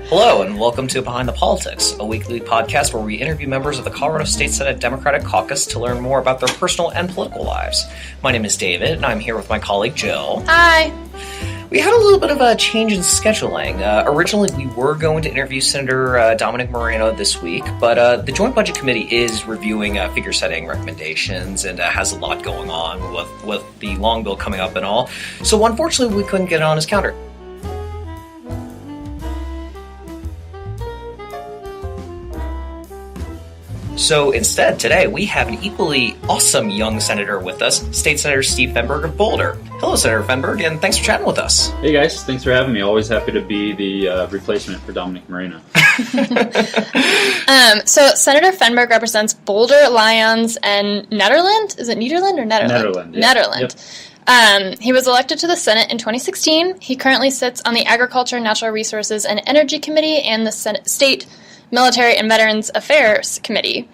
Hello, and welcome to Behind the Politics, a weekly podcast where we interview members of the Colorado State Senate Democratic Caucus to learn more about their personal and political lives. My name is David, and I'm here with my colleague Jill. Hi! We had a little bit of a change in scheduling. Originally, we were going to interview Senator Dominic Moreno this week, but the Joint Budget Committee is reviewing figure-setting recommendations and has a lot going on with the long bill coming up and all. So unfortunately, we couldn't get it on his calendar. So instead, today, we have an equally awesome young senator with us, State Senator Steve Fenberg of Boulder. Hello, Senator Fenberg, and thanks for chatting with us. Hey guys, thanks for having me. Always happy to be the replacement for Dominic Moreno. So Senator Fenberg represents Boulder, Lyons, and Nederland? Is it Nederland or Nederland? Nederland, yeah. Nederland. Yep. He was elected to the Senate in 2016. He currently sits on the Agriculture, Natural Resources, and Energy Committee and the State Military and Veterans Affairs Committee.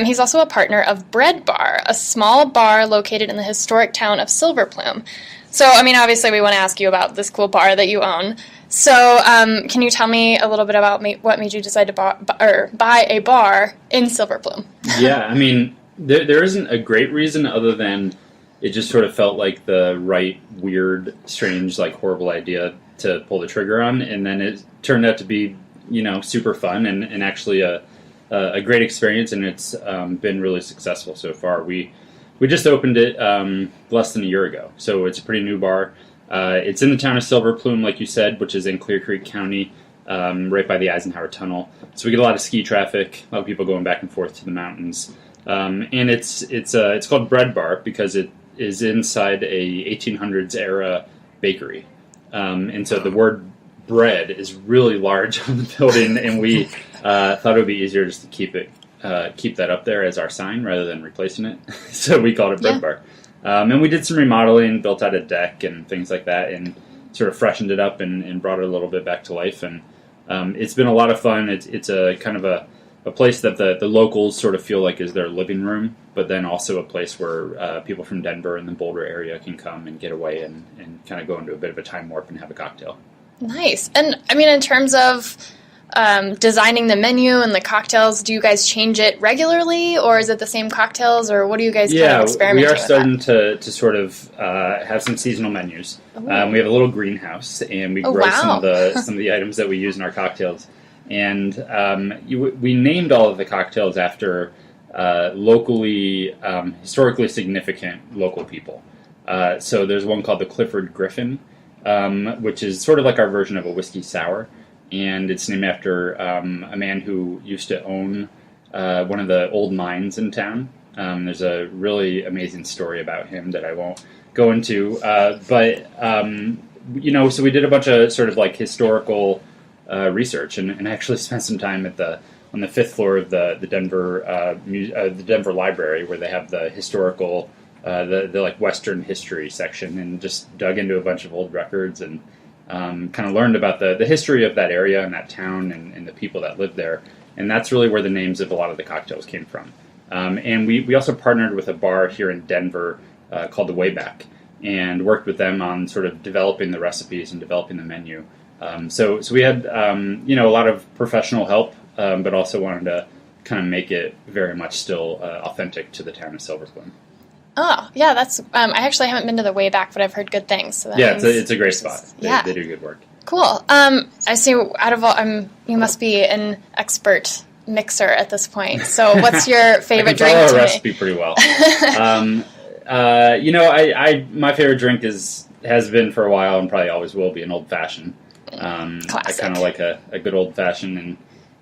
He's also a partner of Bread Bar, a small bar located in the historic town of Silver Plume. So, obviously we want to ask you about this cool bar that you own. So, can you tell me a little bit about what made you decide to buy a bar in Silver Plume? Yeah, there isn't a great reason other than it just sort of felt like the right, weird, strange, horrible idea to pull the trigger on, and then it turned out to be super fun and actually a great experience, and it's been really successful so far. We just opened it less than a year ago, so it's a pretty new bar. It's in the town of Silver Plume, like you said, which is in Clear Creek County, right by the Eisenhower Tunnel. So we get a lot of ski traffic, a lot of people going back and forth to the mountains, and it's called Bread Bar because it is inside a 1800s era bakery, and so the word bread is really large on the building, and we thought it would be easier just to keep that up there as our sign rather than replacing it. So we called it Bread Bar. And we did some remodeling, built out a deck and things like that, and sort of freshened it up and brought it a little bit back to life. And it's been a lot of fun. It's a kind of a place that the locals sort of feel like is their living room, but then also a place where people from Denver and the Boulder area can come and get away and kind of go into a bit of a time warp and have a cocktail. Nice. And, in terms of designing the menu and the cocktails, do you guys change it regularly, or is it the same cocktails, or what do you guys kind of experimenting with? We are starting to sort of have some seasonal menus. We have a little greenhouse, and we grow some of the items that we use in our cocktails. And we named all of the cocktails after locally, historically significant local people. So there's one called the Clifford Griffin, which is sort of like our version of a whiskey sour, and it's named after a man who used to own one of the old mines in town. There's a really amazing story about him that I won't go into, but so we did a bunch of sort of historical research, and actually spent some time on the fifth floor of the Denver Library, where they have the historical the Western history section, and just dug into a bunch of old records and kind of learned about the history of that area and that town and the people that lived there. And that's really where the names of a lot of the cocktails came from. And we also partnered with a bar here in Denver called the Wayback, and worked with them on sort of developing the recipes and developing the menu. So we had a lot of professional help, but also wanted to kind of make it very much still authentic to the town of Silver Plume. Oh, yeah, that's, I actually haven't been to the Wayback, but I've heard good things. So it's a great spot. They do good work. Cool. I see, out of all, you must be an expert mixer at this point. So what's your favorite drink I can follow a today? recipe pretty well. My favorite drink has been for a while and probably always will be an old-fashioned. Classic. I kind of like a good old-fashioned,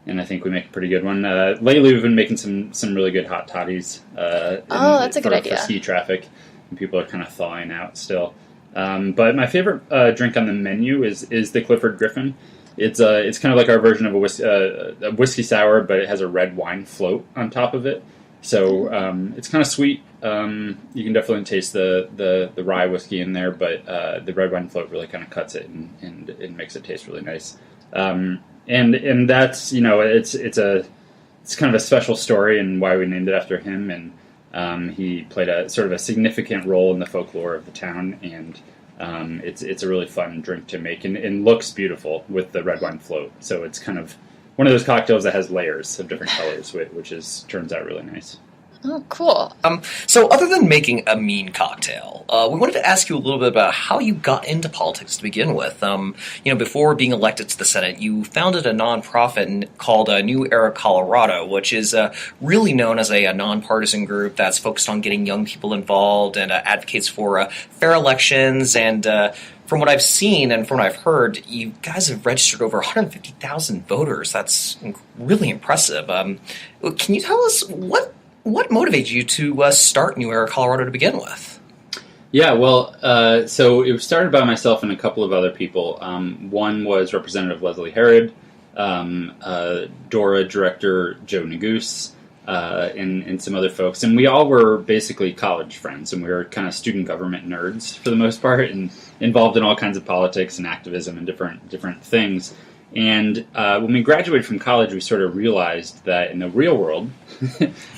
and I think we make a pretty good one. Lately, we've been making some really good hot toddies. That's a good idea. For ski traffic, and people are kind of thawing out still. But my favorite drink on the menu is the Clifford Griffin. It's kind of like our version of a whiskey sour, but it has a red wine float on top of it. So it's kind of sweet. You can definitely taste the rye whiskey in there, but the red wine float really kind of cuts it and it makes it taste really nice. And that's it's kind of a special story and why we named it after him. And he played a sort of a significant role in the folklore of the town, and It's a really fun drink to make and looks beautiful with the red wine float. So it's kind of one of those cocktails that has layers of different colors, which turns out really nice. Oh, cool. So other than making a mean cocktail, we wanted to ask you a little bit about how you got into politics to begin with. Before being elected to the Senate, you founded a nonprofit called New Era Colorado, which is really known as a nonpartisan group that's focused on getting young people involved and advocates for fair elections. And from what I've seen and from what I've heard, you guys have registered over 150,000 voters. That's really impressive. Can you tell us what motivated you to start New Era Colorado to begin with? Yeah, well, so it was started by myself and a couple of other people. One was Representative Leslie Herod, DORA Director Joe Neguse, and some other folks. And we all were basically college friends, and we were kind of student government nerds for the most part, and involved in all kinds of politics and activism and different things. And when we graduated from college, we sort of realized that in the real world,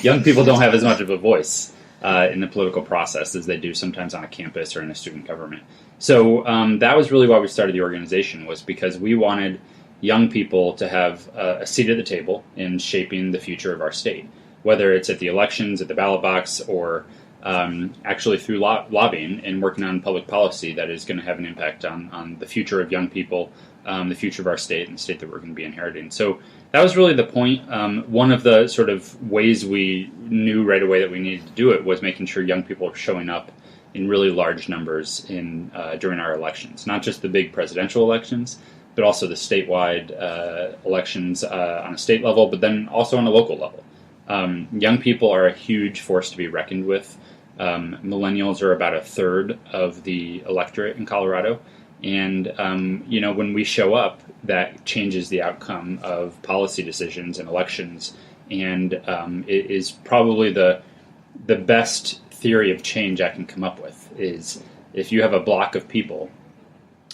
young people don't have as much of a voice in the political process as they do sometimes on a campus or in a student government. So that was really why we started the organization, was because we wanted young people to have a seat at the table in shaping the future of our state, whether it's at the elections, at the ballot box, or actually through lobbying and working on public policy that is going to have an impact on the future of young people, the future of our state and the state that we're going to be inheriting. So that was really the point. One of the sort of ways we knew right away that we needed to do it was making sure young people are showing up in really large numbers during our elections, not just the big presidential elections, but also the statewide elections on a state level, but then also on a local level. Young people are a huge force to be reckoned with. Millennials are about a third of the electorate in Colorado. And, when we show up, that changes the outcome of policy decisions and elections. And it is probably the best theory of change I can come up with, is if you have a block of people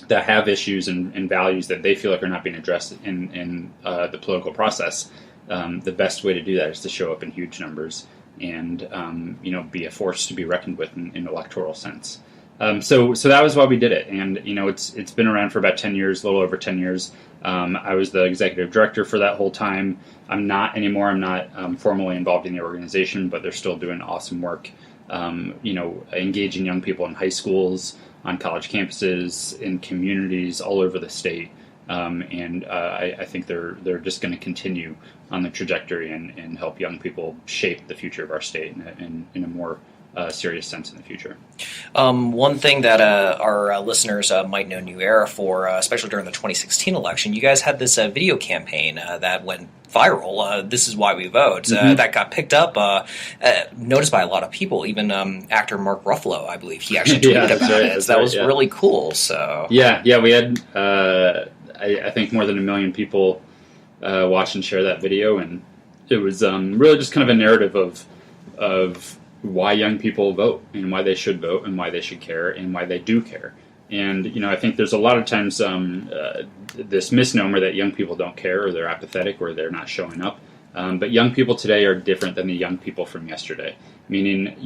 that have issues and values that they feel like are not being addressed in the political process, the best way to do that is to show up in huge numbers and, be a force to be reckoned with in electoral sense. So that was why we did it, and it's been around for about 10 years, a little over 10 years. I was the executive director for that whole time. I'm not anymore. I'm not formally involved in the organization, but they're still doing awesome work. Engaging young people in high schools, on college campuses, in communities all over the state, and I think they're just going to continue on the trajectory and help young people shape the future of our state in a more serious sense in the future. One thing that our listeners might know New Era for, especially during the 2016 election, you guys had this video campaign that went viral. This is why we vote. That got picked up, noticed by a lot of people. Even actor Mark Ruffalo, I believe, he actually tweeted about it. So that was really cool. So we had I think more than 1 million people watch and share that video, and it was really just kind of a narrative of why young people vote and why they should vote and why they should care and why they do care. And, I think there's a lot of times this misnomer that young people don't care or they're apathetic or they're not showing up. But young people today are different than the young people from yesterday. Meaning,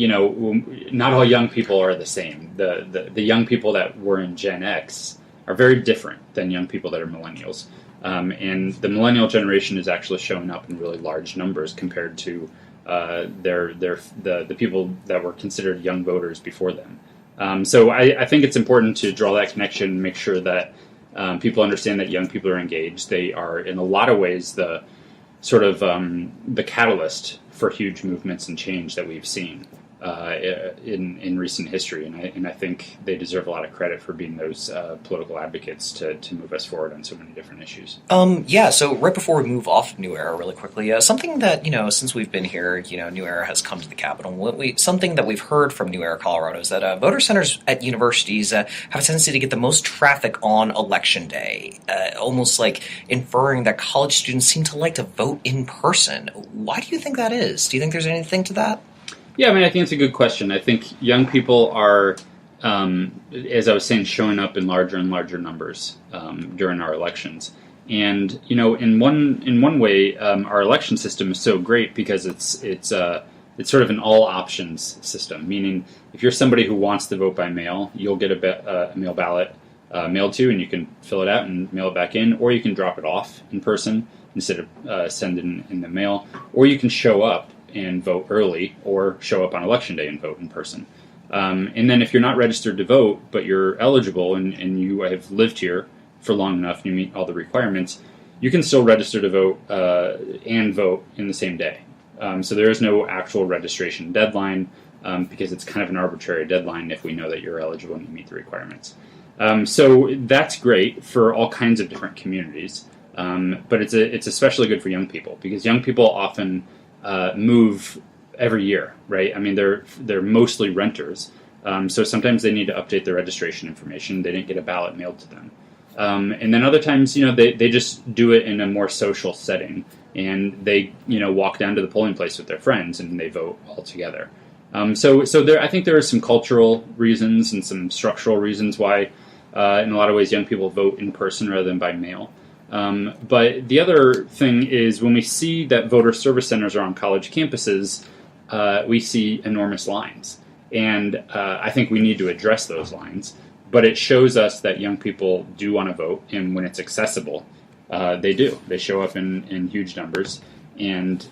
not all young people are the same. The young people that were in Gen X are very different than young people that are millennials. And the millennial generation is actually showing up in really large numbers compared to the people that were considered young voters before them. So I think it's important to draw that connection and make sure that people understand that young people are engaged. They are, in a lot of ways, the sort of the catalyst for huge movements and change that we've seen in recent history, and I think they deserve a lot of credit for being those political advocates to move us forward on so many different issues. So right before we move off New Era really quickly, something that, since we've been here, New Era has come to the Capitol. Something that we've heard from New Era Colorado is that voter centers at universities have a tendency to get the most traffic on Election Day, almost like inferring that college students seem to like to vote in person. Why do you think that is? Do you think there's anything to that? Yeah, I think it's a good question. I think young people are, as I was saying, showing up in larger and larger numbers during our elections. And in one way, our election system is so great because it's it's sort of an all options system, meaning if you're somebody who wants to vote by mail, you'll get a mail ballot mailed to you, and you can fill it out and mail it back in, or you can drop it off in person instead of sending in the mail, or you can show up and vote early, or show up on election day and vote in person. And then if you're not registered to vote, but you're eligible and you have lived here for long enough and you meet all the requirements, you can still register to vote and vote in the same day. So there is no actual registration deadline because it's kind of an arbitrary deadline if we know that you're eligible and you meet the requirements. So that's great for all kinds of different communities, but it's especially good for young people because young people often move every year, right? I mean, they're mostly renters, so sometimes they need to update their registration information. They didn't get a ballot mailed to them. And then other times, they just do it in a more social setting, and they, walk down to the polling place with their friends and they vote all together. So there, I think there are some cultural reasons and some structural reasons why, in a lot of ways, young people vote in person rather than by mail. But the other thing is when we see that voter service centers are on college campuses, we see enormous lines. And I think we need to address those lines. But it shows us that young people do want to vote, and when it's accessible, they do. They show up in huge numbers, and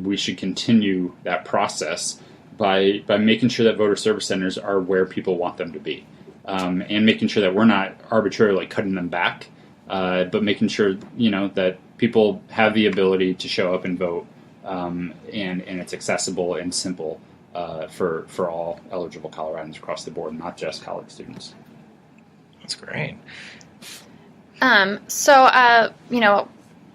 we should continue that process by making sure that voter service centers are where people want them to be, and making sure that we're not arbitrarily cutting them back, but making sure that people have the ability to show up and vote, and it's accessible and simple. For all eligible Coloradans across the board, not just college students. That's great.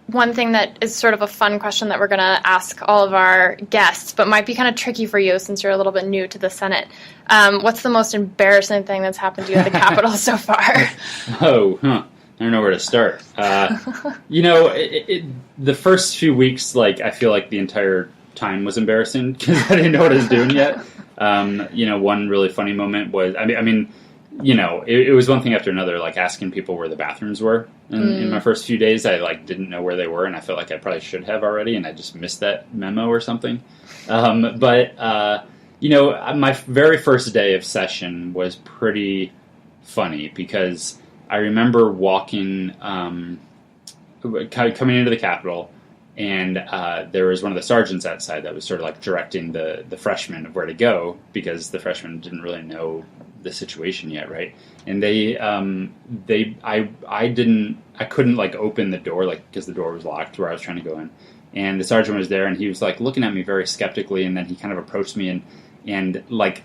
One thing that is sort of a fun question that we're going to ask all of our guests, but might be kind of tricky for you since you're a little bit new to the Senate. What's the most embarrassing thing that's happened to you at the Capitol so far? I don't know where to start. The first few weeks, I feel like the entire time was embarrassing because I didn't know what I was doing yet. One really funny moment was, it was one thing after another, asking people where the bathrooms were in my first few days. I didn't know where they were, and I felt like I probably should have already, and I just missed that memo or something. My very first day of session was pretty funny because I remember walking, coming into the Capitol, and there was one of the sergeants outside that was sort of directing the freshmen of where to go because the freshmen didn't really know the situation yet, right? And I couldn't open the door because the door was locked where I was trying to go in. And the sergeant was there, and he was looking at me very skeptically, and then he kind of approached me, and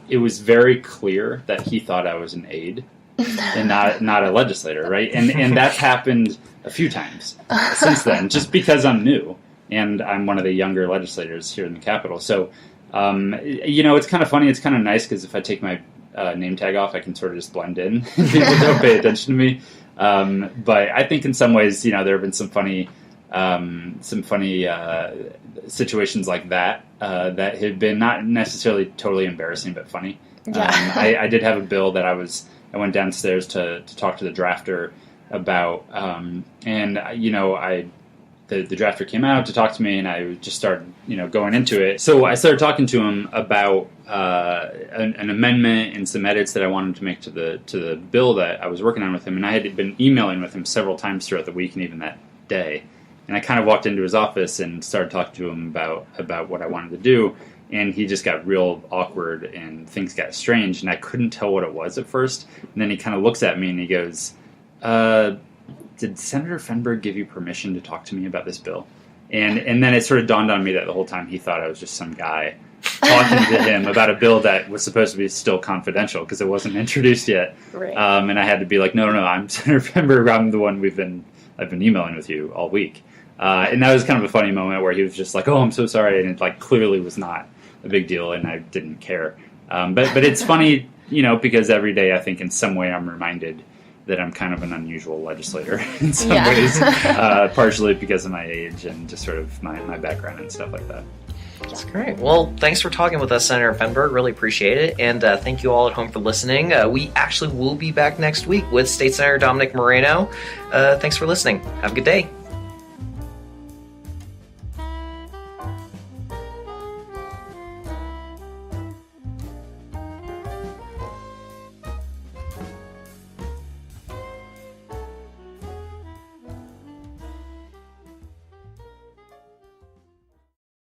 it was very clear that he thought I was an aide and not a legislator, right? And that's happened a few times since then, just because I'm new and I'm one of the younger legislators here in the Capitol. So, it's kind of funny. It's kind of nice because if I take my name tag off, I can sort of just blend in. People don't pay attention to me. But I think in some ways, there have been some funny situations like that that have been not necessarily totally embarrassing, but funny. Yeah. I did have a bill that I went downstairs to talk to the drafter about, the drafter came out to talk to me, and I just started, going into it. So I started talking to him about an amendment and some edits that I wanted to make to the bill that I was working on with him, and I had been emailing with him several times throughout the week and even that day. And I kind of walked into his office and started talking to him about what I wanted to do, and he just got real awkward and things got strange, and I couldn't tell what it was at first. And then he kind of looks at me and he goes, did Senator Fenberg give you permission to talk to me about this bill? And then it sort of dawned on me that the whole time he thought I was just some guy talking to him about a bill that was supposed to be still confidential because it wasn't introduced yet. Right. And I had to be like, no, I'm Senator Fenberg. I'm the one I've been emailing with you all week. And that was kind of a funny moment where he was just like, oh, I'm so sorry. And it clearly was not a big deal, and I didn't care. But it's funny, because every day I think in some way I'm reminded that I'm kind of an unusual legislator in some ways, partially because of my age and just sort of my background and stuff like that. That's great. Well, thanks for talking with us, Senator Fenberg. Really appreciate it. And thank you all at home for listening. We actually will be back next week with State Senator Dominic Moreno. Thanks for listening. Have a good day.